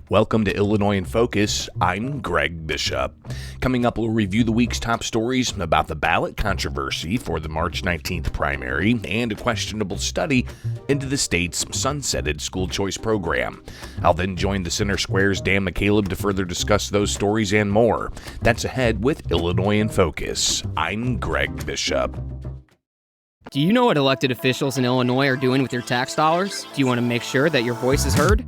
Welcome to Illinois in Focus. I'm Greg Bishop. Coming up, we'll review the week's top stories about the ballot controversy for the March 19th primary and a questionable study into the state's sunsetted school choice program. I'll then join the Center Square's Dan McCaleb to further discuss those stories and more. That's ahead with Illinois in Focus. I'm Greg Bishop. Do you know what elected officials in Illinois are doing with your tax dollars? Do you want to make sure that your voice is heard?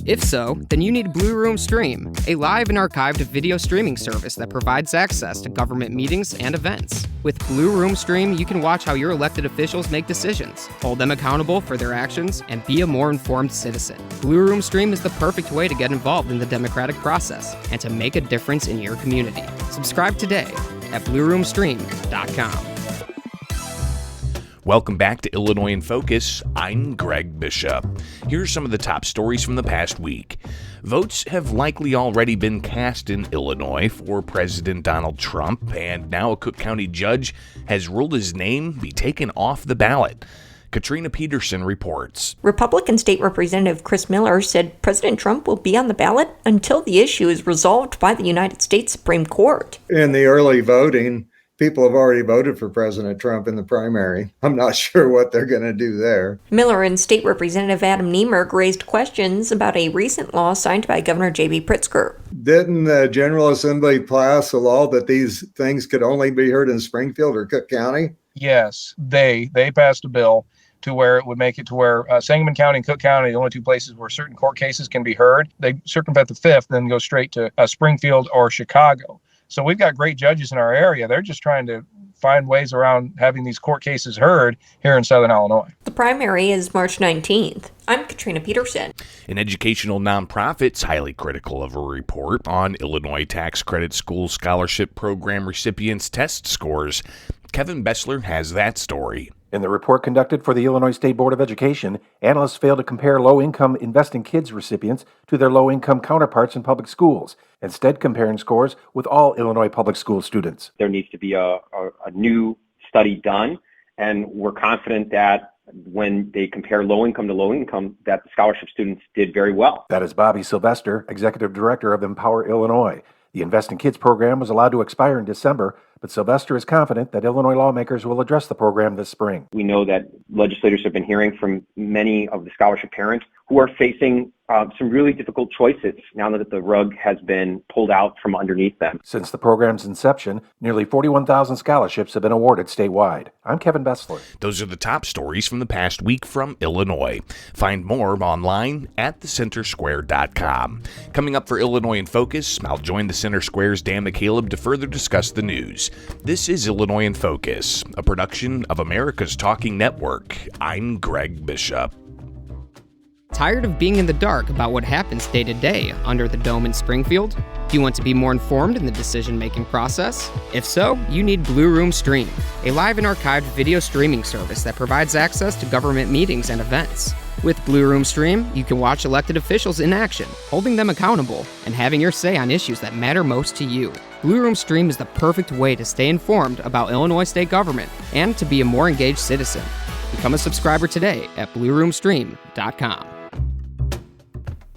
If so, then you need Blue Room Stream, a live and archived video streaming service that provides access to government meetings and events. With Blue Room Stream, you can watch how your elected officials make decisions, hold them accountable for their actions, and be a more informed citizen. Blue Room Stream is the perfect way to get involved in the democratic process and to make a difference in your community. Subscribe today at blueroomstream.com. Welcome back to Illinois in Focus. I'm Greg Bishop. Here are some of the top stories from the past week. Votes have likely already been cast in Illinois for President Donald Trump, and now a Cook County judge has ruled his name be taken off the ballot. Katrina Peterson reports. Republican State Representative Chris Miller said President Trump will be on the ballot until the issue is resolved by the United States Supreme Court. In the early voting, people have already voted for President Trump in the primary. I'm not sure what they're going to do there. Miller and State Representative Adam Niemerg raised questions about a recent law signed by Governor J.B. Pritzker. Didn't the General Assembly pass a law that these things could only be heard in Springfield or Cook County? Yes, they passed a bill to where it would make it to where Sangamon County and Cook County are the only two places where certain court cases can be heard. They circumvent the fifth, then go straight to Springfield or Chicago. So we've got great judges in our area. They're just trying to find ways around having these court cases heard here in Southern Illinois. The primary is March 19th. I'm Katrina Peterson. An educational nonprofit's highly critical of a report on Illinois Tax Credit School Scholarship Program recipients' test scores. Kevin Bessler has that story. In the report conducted for the Illinois State Board of Education, analysts failed to compare low-income Investing Kids recipients to their low-income counterparts in public schools, instead comparing scores with all Illinois public school students. There needs to be a new study done, and we're confident that when they compare low-income to low-income, that the scholarship students did very well. That is Bobby Sylvester, Executive Director of Empower Illinois. The Investing Kids program was allowed to expire in December, but Sylvester is confident that Illinois lawmakers will address the program this spring. We know that legislators have been hearing from many of the scholarship parents who are facing some really difficult choices now that the rug has been pulled out from underneath them. Since the program's inception, nearly 41,000 scholarships have been awarded statewide. I'm Kevin Bessler. Those are the top stories from the past week from Illinois. Find more online at thecentersquare.com. Coming up for Illinois in Focus, I'll join the Center Square's Dan McCaleb to further discuss the news. This is Illinois in Focus, a production of America's Talking Network. I'm Greg Bishop. Tired of being in the dark about what happens day to day under the dome in Springfield? Do you want to be more informed in the decision-making process? If so, you need Blue Room Stream, a live and archived video streaming service that provides access to government meetings and events. With Blue Room Stream, you can watch elected officials in action, holding them accountable, and having your say on issues that matter most to you. Blue Room Stream is the perfect way to stay informed about Illinois state government and to be a more engaged citizen. Become a subscriber today at blueroomstream.com.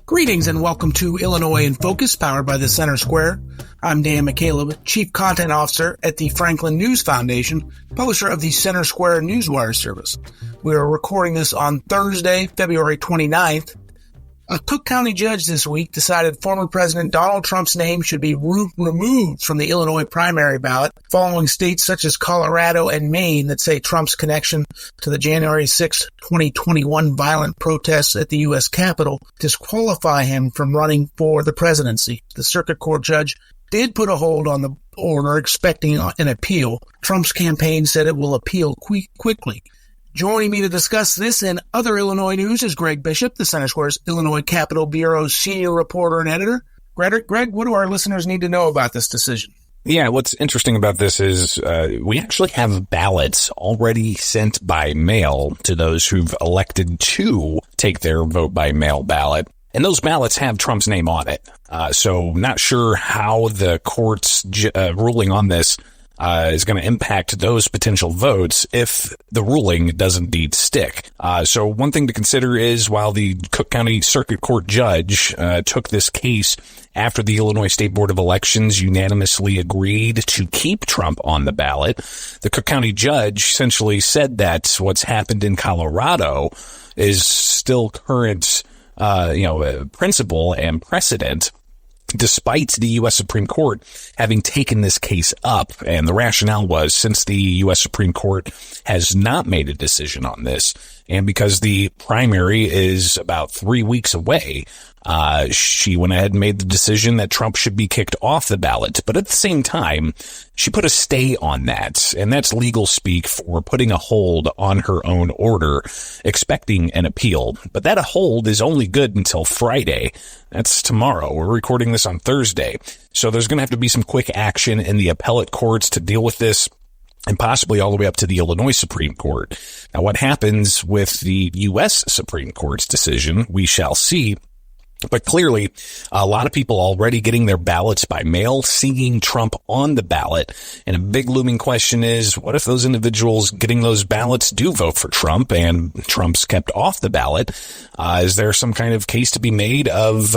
Greetings and welcome to Illinois in Focus, powered by the Center Square. I'm Dan McCaleb, Chief Content Officer at the Franklin News Foundation, publisher of the Center Square Newswire service. We are recording this on Thursday, February 29th. A Cook County judge this week decided former President Donald Trump's name should be removed from the Illinois primary ballot, following states such as Colorado and Maine that say Trump's connection to the January 6, 2021 violent protests at the U.S. Capitol disqualify him from running for the presidency. The circuit court judge did put a hold on the order, expecting an appeal. Trump's campaign said it will appeal quickly. Joining me to discuss this and other Illinois news is Greg Bishop, the Center Square's Illinois Capitol Bureau's senior reporter and editor. Greg, what do our listeners need to know about this decision? Yeah, what's interesting about this is we actually have ballots already sent by mail to those who've elected to take their vote by mail ballot. And those ballots have Trump's name on it. So not sure how the court's ruling on this is going to impact those potential votes if the ruling does indeed stick. So one thing to consider is while the Cook County Circuit Court judge took this case after the Illinois State Board of Elections unanimously agreed to keep Trump on the ballot, the Cook County judge essentially said that what's happened in Colorado is still current, principle and precedent, despite the U.S. Supreme Court having taken this case up. And the rationale was, since the U.S. Supreme Court has not made a decision on this, and because the primary is about 3 weeks away, she went ahead and made the decision that Trump should be kicked off the ballot. But at the same time, she put a stay on that. And that's legal speak for putting a hold on her own order, expecting an appeal. But that hold is only good until Friday. That's tomorrow. We're recording this on Thursday. So there's going to have to be some quick action in the appellate courts to deal with this, and possibly all the way up to the Illinois Supreme Court. Now, what happens with the U.S. Supreme Court's decision, we shall see. But clearly, a lot of people already getting their ballots by mail, seeing Trump on the ballot. And a big looming question is, what if those individuals getting those ballots do vote for Trump and Trump's kept off the ballot? Is there some kind of case to be made of,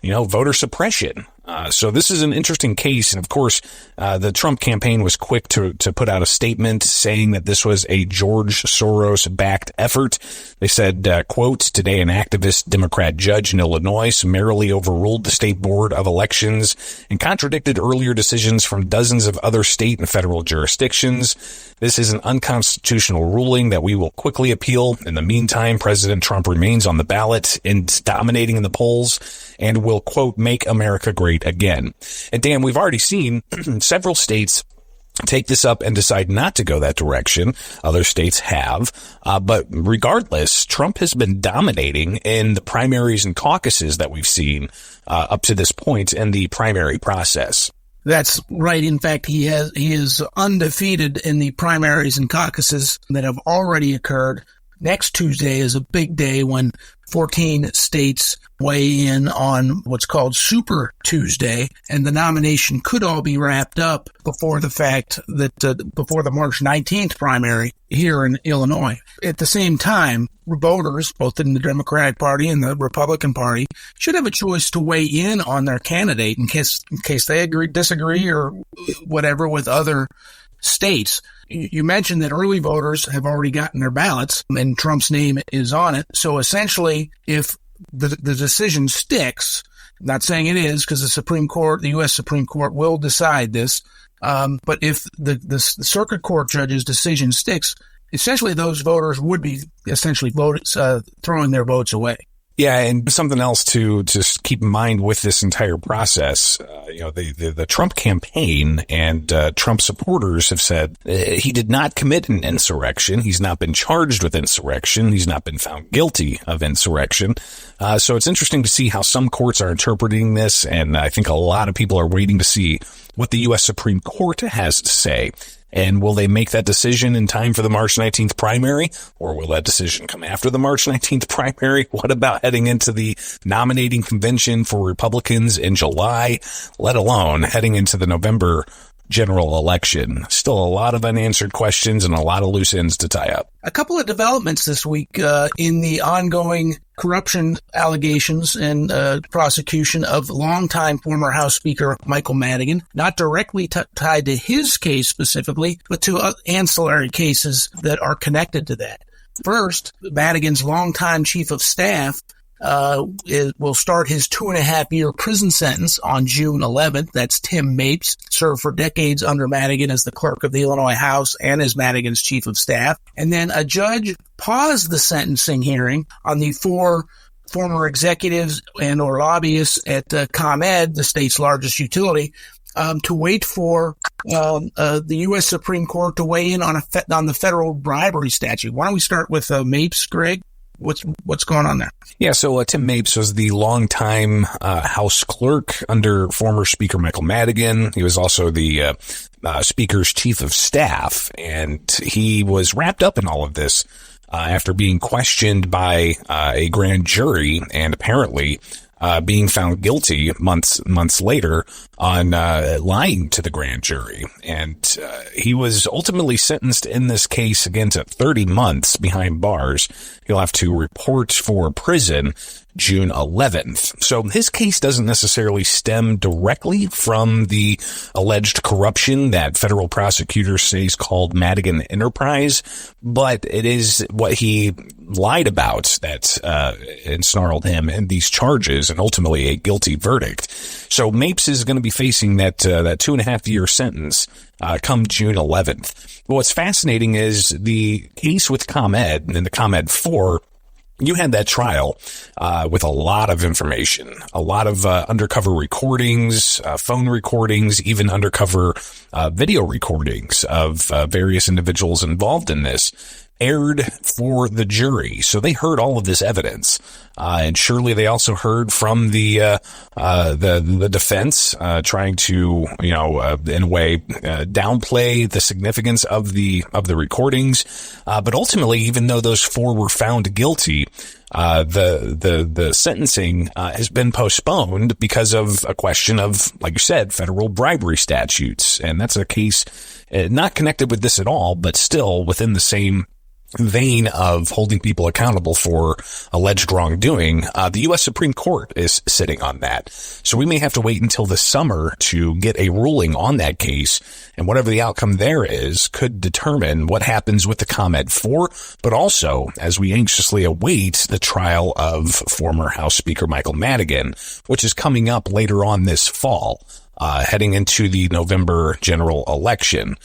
voter suppression? So this is an interesting case. And of course, the Trump campaign was quick to put out a statement saying that this was a George Soros backed effort. They said, quote, "Today, an activist Democrat judge in Illinois summarily overruled the State Board of Elections and contradicted earlier decisions from dozens of other state and federal jurisdictions. This is an unconstitutional ruling that we will quickly appeal. In the meantime, President Trump remains on the ballot and dominating in the polls and will, quote, make America great again." And Dan, we've already seen several states take this up and decide not to go that direction. Other states have. But regardless, Trump has been dominating in the primaries and caucuses that we've seen up to this point in the primary process. That's right. In fact, he is undefeated in the primaries and caucuses that have already occurred. Next Tuesday is a big day when 14 states weigh in on what's called Super Tuesday, and the nomination could all be wrapped up before the fact that before the March 19th primary here in Illinois. At the same time, voters, both in the Democratic Party and the Republican Party, should have a choice to weigh in on their candidate in case they disagree or whatever with other states. You mentioned that early voters have already gotten their ballots and Trump's name is on it. So essentially, if the decision sticks, I'm not saying it is because the U.S. Supreme Court will decide this. But if the circuit court judge's decision sticks, essentially those voters would be essentially throwing their votes away. Yeah, and something else to just keep in mind with this entire process, the Trump campaign and Trump supporters have said he did not commit an insurrection. He's not been charged with insurrection. He's not been found guilty of insurrection. So it's interesting to see how some courts are interpreting this, and I think a lot of people are waiting to see what the U.S. Supreme Court has to say. And will they make that decision in time for the March 19th primary, or will that decision come after the March 19th primary? What about heading into the nominating convention for Republicans in July, let alone heading into the November general election? Still a lot of unanswered questions and a lot of loose ends to tie up. A couple of developments this week in the ongoing corruption allegations and prosecution of longtime former House Speaker Michael Madigan, not directly tied to his case specifically, but to ancillary cases that are connected to that. First, Madigan's longtime chief of staff will start his 2.5-year prison sentence on June 11th. That's Tim Mapes, served for decades under Madigan as the clerk of the Illinois House and as Madigan's chief of staff. And then a judge paused the sentencing hearing on the 4 former executives and or lobbyists at ComEd, the state's largest utility, to wait for the U.S. Supreme Court to weigh in on the federal bribery statute. Why don't we start with Mapes, Greg? What's going on there? Yeah, so Tim Mapes was the longtime House clerk under former Speaker Michael Madigan. He was also the Speaker's chief of staff, and he was wrapped up in all of this after being questioned by a grand jury, and apparently being found guilty months later on lying to the grand jury. And he was ultimately sentenced in this case again to 30 months behind bars. He'll have to report for prison June 11th. So his case doesn't necessarily stem directly from the alleged corruption that federal prosecutors say is called Madigan Enterprise, but it is what he lied about that ensnarled him in these charges and ultimately a guilty verdict. So Mapes is going to be facing that 2.5-year sentence come June 11th. But what's fascinating is the case with ComEd and the ComEd 4. You had that trial with a lot of information, a lot of undercover recordings, phone recordings, even undercover video recordings of various individuals involved in this, aired for the jury. So they heard all of this evidence. And surely they also heard from the defense, trying to, in a way, downplay the significance of the recordings. But ultimately, even though those 4 were found guilty, the sentencing has been postponed because of a question of, like you said, federal bribery statutes. And that's a case not connected with this at all, but still within the same vein of holding people accountable for alleged wrongdoing. The U.S. Supreme Court is sitting on that. So we may have to wait until the summer to get a ruling on that case. And whatever the outcome there is could determine what happens with the ComEd 4, but also as we anxiously await the trial of former House Speaker Michael Madigan, which is coming up later on this fall, heading into the November general election.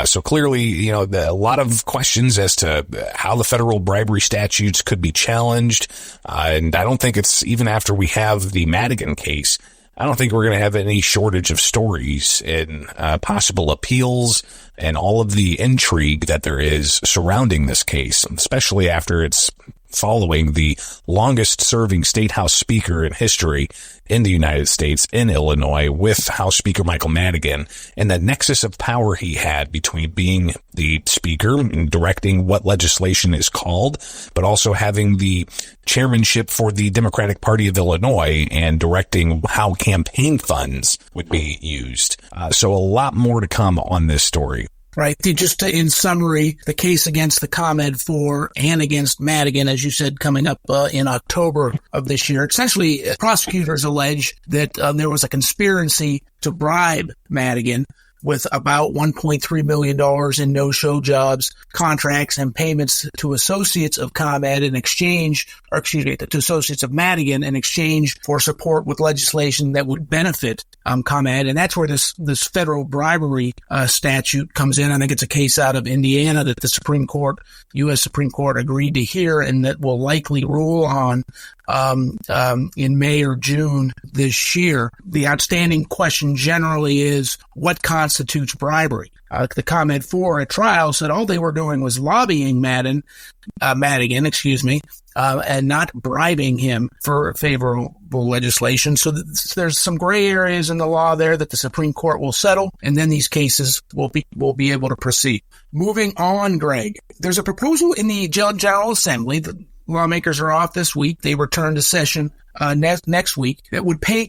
So clearly, a lot of questions as to how the federal bribery statutes could be challenged. And I don't think it's even after we have the Madigan case, I don't think we're going to have any shortage of stories and possible appeals and all of the intrigue that there is surrounding this case, especially after it's following the longest serving state house speaker in history in the United States, in Illinois, with House Speaker Michael Madigan, and the nexus of power he had between being the speaker and directing what legislation is called, but also having the chairmanship for the Democratic Party of Illinois and directing how campaign funds would be used. So a lot more to come on this story. Right. Just in summary, the case against the ComEd 4 and against Madigan, as you said, coming up in October of this year. Essentially, prosecutors allege that there was a conspiracy to bribe Madigan with about $1.3 million in no-show jobs, contracts, and payments to associates of ComEd in exchange, to associates of Madigan in exchange for support with legislation that would benefit ComEd. And that's where this federal bribery statute comes in. I think it's a case out of Indiana that the U.S. Supreme Court agreed to hear and that will likely rule on in May or June this year. The outstanding question generally is what constitutes bribery. The ComEd 4 at trial said all they were doing was lobbying Madigan, and not bribing him for favorable legislation. So there's some gray areas in the law there that the Supreme Court will settle, and then these cases will be able to proceed. Moving on, Greg, there's a proposal in the General Assembly. The lawmakers are off this week. They return to session next week that would pay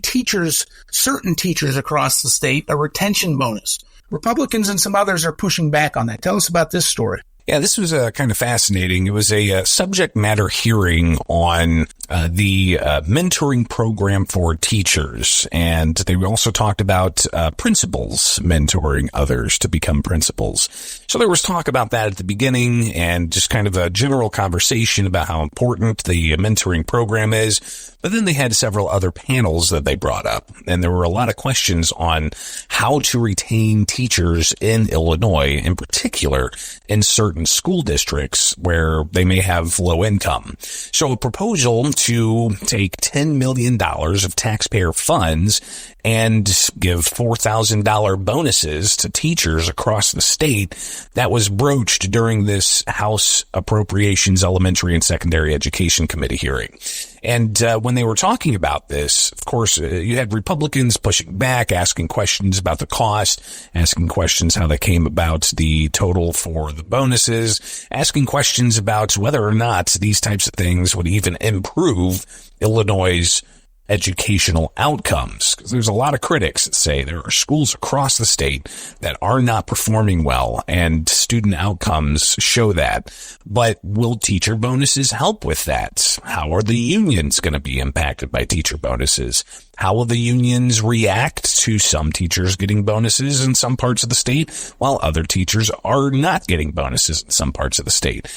certain teachers across the state a retention bonus. Republicans and some others are pushing back on that. Tell us about this story. Yeah, this was kind of fascinating. It was a subject matter hearing on the mentoring program for teachers. And they also talked about principals mentoring others to become principals. So there was talk about that at the beginning and just kind of a general conversation about how important the mentoring program is. But then they had several other panels that they brought up, and there were a lot of questions on how to retain teachers in Illinois, in particular in certain school districts where they may have low income. So a proposal to take $10 million of taxpayer funds and give $4,000 bonuses to teachers across the state that was broached during this House Appropriations Elementary and Secondary Education Committee hearing. And when they were talking about this, of course, you had Republicans pushing back, asking questions about the cost, asking questions how they came about the total for the bonuses, asking questions about whether or not these types of things would even improve Illinois' educational outcomes. There's a lot of critics that say there are schools across the state that are not performing well, and student outcomes show that. But will teacher bonuses help with that? How are the unions going to be impacted by teacher bonuses? How will the unions react to some teachers getting bonuses in some parts of the state while other teachers are not getting bonuses in some parts of the state?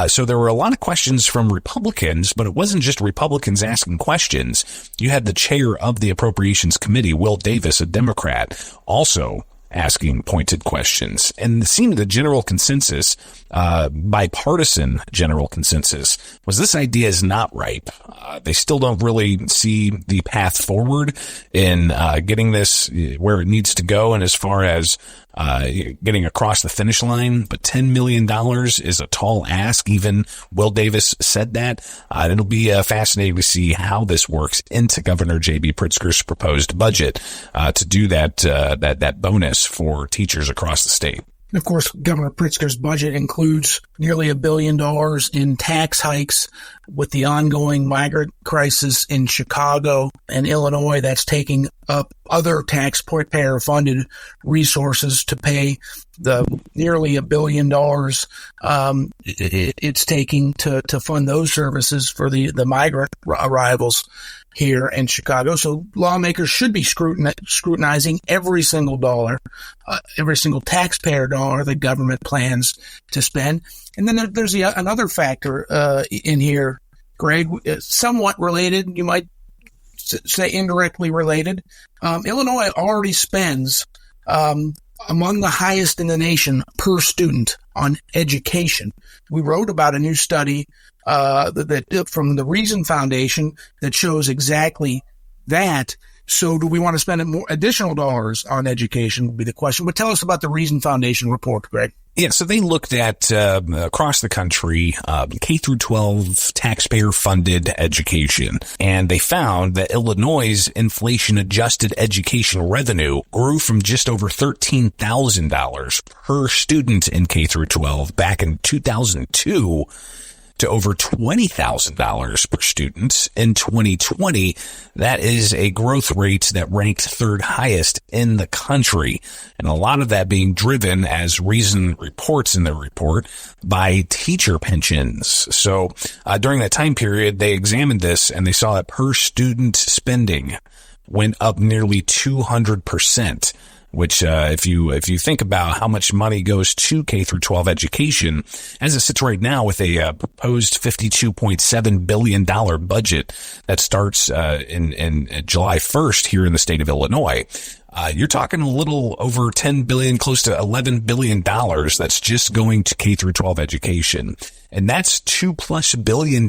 So there were a lot of questions from Republicans, but it wasn't just Republicans asking questions. You had the chair of the Appropriations Committee, Will Davis, a Democrat, also asking pointed questions. And it seemed the general consensus, bipartisan general consensus, was this idea is not ripe. They still don't really see the path forward in getting this where it needs to go, and as far as getting across the finish line. But $10 million is a tall ask. Even Will Davis said that. It'll be fascinating to see how this works into Governor J.B. Pritzker's proposed budget to do that bonus for teachers across the state. Of course, Governor Pritzker's budget includes nearly $1 billion in tax hikes with the ongoing migrant crisis in Chicago and Illinois. That's taking up other taxpayer-funded resources to pay the nearly $1 billion it's taking to fund those services for the migrant arrivals here in Chicago. So lawmakers should be scrutinizing every single dollar, every single taxpayer dollar the government plans to spend. And then there's another factor in here, Greg, somewhat related. You might say indirectly related. Illinois already spends among the highest in the nation per student on education. We wrote about a new study that from the Reason Foundation that shows exactly that. So do we want to spend more additional dollars on education would be the question. But tell us about the Reason Foundation report, Greg. Yeah, so they looked at across the country K through 12 taxpayer-funded education, and they found that Illinois' inflation-adjusted education revenue grew from just over $13,000 per student in K through 12 back in 2002 to over $20,000 per student in 2020. That is a growth rate that ranked third highest in the country. And a lot of that being driven, as Reason reports in their report, by teacher pensions. So during that time period, they examined this and they saw that per student spending went up nearly 200%. Which, if you think about how much money goes to K through 12 education, as it sits right now with a proposed $52.7 billion budget that starts in July 1st here in the state of Illinois, you're talking a little over $10 billion, close to $11 billion that's just going to K through 12 education. And that's $2+ billion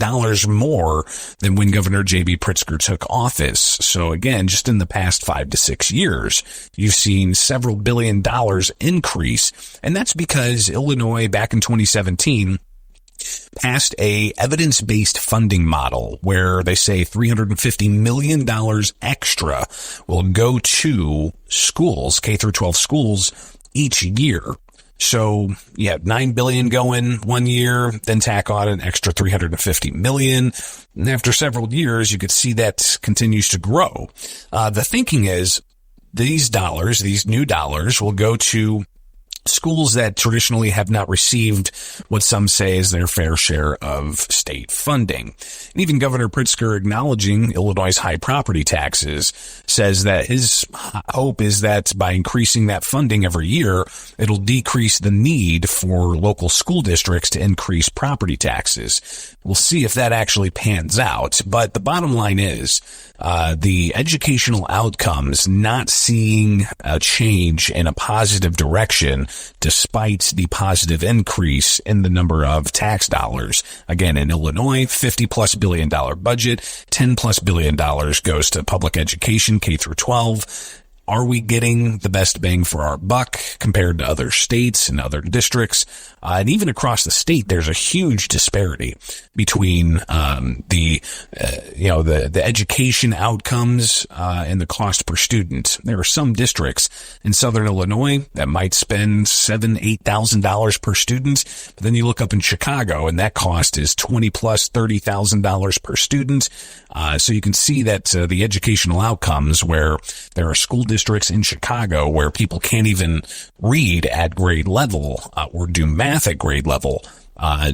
more than when Governor J.B. Pritzker took office. So again, just in the past 5 to 6 years, you've seen several $1 billion increase. And that's because Illinois back in 2017 passed a evidence-based funding model where they say $350 million extra will go to schools, K through 12 schools, each year. So you have $9 billion going 1 year, then tack on an extra $350 million. And after several years, you could see that continues to grow. The thinking is these new dollars will go to schools that traditionally have not received what some say is their fair share of state funding. And even Governor Pritzker, acknowledging Illinois' high property taxes, says that his hope is that by increasing that funding every year, it'll decrease the need for local school districts to increase property taxes. We'll see if that actually pans out. But the bottom line is, the educational outcomes not seeing a change in a positive direction despite the positive increase in the number of tax dollars. Again, in Illinois, $50+ billion budget, $10+ billion goes to public education, K through 12. Are we getting the best bang for our buck compared to other states and other districts? And even across the state, there's a huge disparity between the education outcomes and the cost per student. There are some districts in Southern Illinois that might spend $7,000-8,000 per student, but then you look up in Chicago, and that cost is $20,000-$30,000 per student. So you can see that the educational outcomes, where there are school districts in Chicago where people can't even read at grade level or do math at grade level,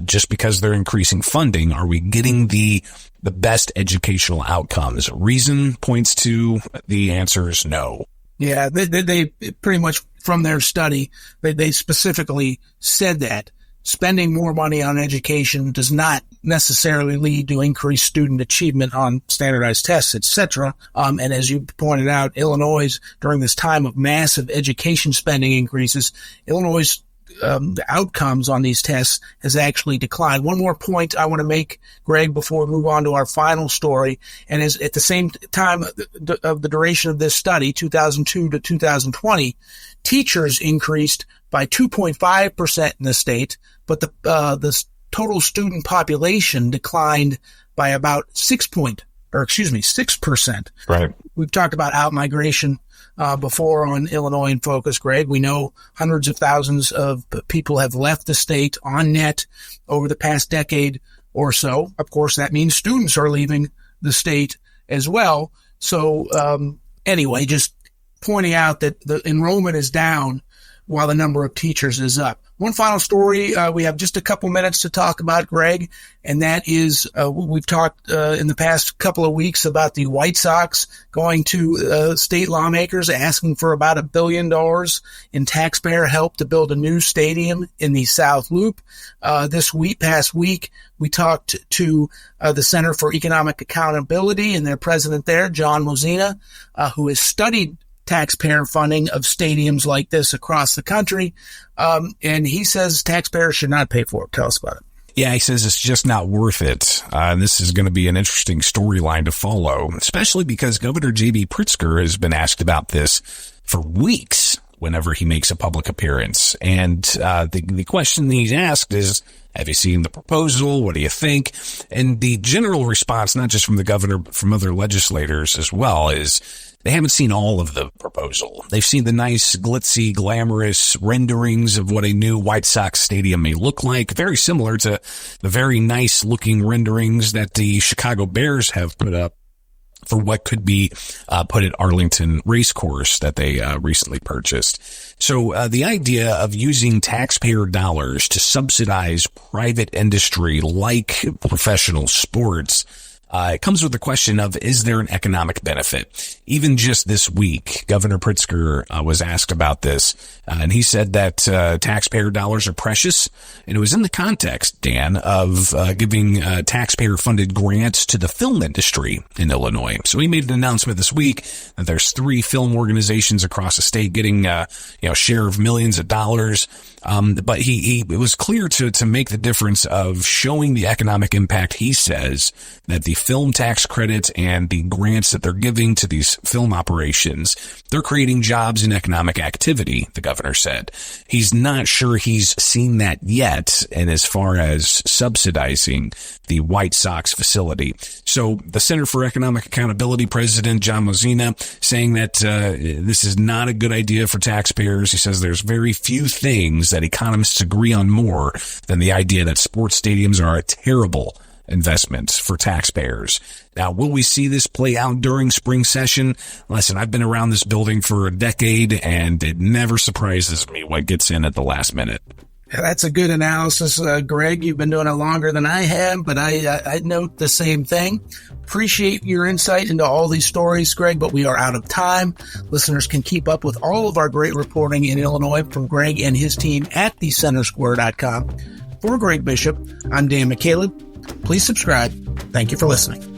just because they're increasing funding. Are we getting the best educational outcomes? Reason points to the answer is no. Yeah, they pretty much, from their study, they specifically said that spending more money on education does not necessarily lead to increased student achievement on standardized tests, etc. And as you pointed out, Illinois, during this time of massive education spending increases, Illinois' the outcomes on these tests has actually declined. One more point I want to make, Greg, before we move on to our final story, and is at the same time of the duration of this study, 2002 to 2020, teachers increased by 2.5% in the state, but the total student population declined by about 6%. Right. We've talked about out-migration before on Illinois in Focus, Greg. We know hundreds of thousands of people have left the state on net over the past decade or so. Of course, that means students are leaving the state as well. So anyway, just pointing out that the enrollment is down while the number of teachers is up. One final story we have just a couple minutes to talk about, Greg, and that is we've talked in the past couple of weeks about the White Sox going to state lawmakers asking for about $1 billion in taxpayer help to build a new stadium in the South Loop. Past week, we talked to the Center for Economic Accountability and their president there, John Mozina, who has studied taxpayer funding of stadiums like this across the country. And he says taxpayers should not pay for it. Tell us about it. Yeah, he says it's just not worth it. And this is going to be an interesting storyline to follow, especially because Governor J.B. Pritzker has been asked about this for weeks whenever he makes a public appearance. And the question he's asked is, have you seen the proposal? What do you think? And the general response, not just from the governor, but from other legislators as well, is they haven't seen all of the proposal. They've seen the nice, glitzy, glamorous renderings of what a new White Sox stadium may look like, very similar to the very nice-looking renderings that the Chicago Bears have put up for what could be put at Arlington Racecourse that they recently purchased. So the idea of using taxpayer dollars to subsidize private industry like professional sports, it comes with the question of, is there an economic benefit? Even just this week, Governor Pritzker was asked about this, and he said that taxpayer dollars are precious, and it was in the context, Dan, of giving taxpayer-funded grants to the film industry in Illinois. So he made an announcement this week that there's 3 film organizations across the state getting share of millions of dollars. But it was clear to make the difference of showing the economic impact. He says that the film tax credits and the grants that they're giving to these film operations, they're creating jobs and economic activity, the governor said. He's not sure he's seen that yet, and as far as subsidizing the White Sox facility. So the Center for Economic Accountability President John Mozina saying that this is not a good idea for taxpayers. He says there's very few things that economists agree on more than the idea that sports stadiums are a terrible investment for taxpayers. Now, will we see this play out during spring session? Listen, I've been around this building for a decade, and it never surprises me what gets in at the last minute. That's a good analysis, Greg. You've been doing it longer than I have, but I note the same thing. Appreciate your insight into all these stories, Greg, but we are out of time. Listeners can keep up with all of our great reporting in Illinois from Greg and his team at thecentersquare.com. For Greg Bishop, I'm Dan McCaleb. Please subscribe. Thank you for listening.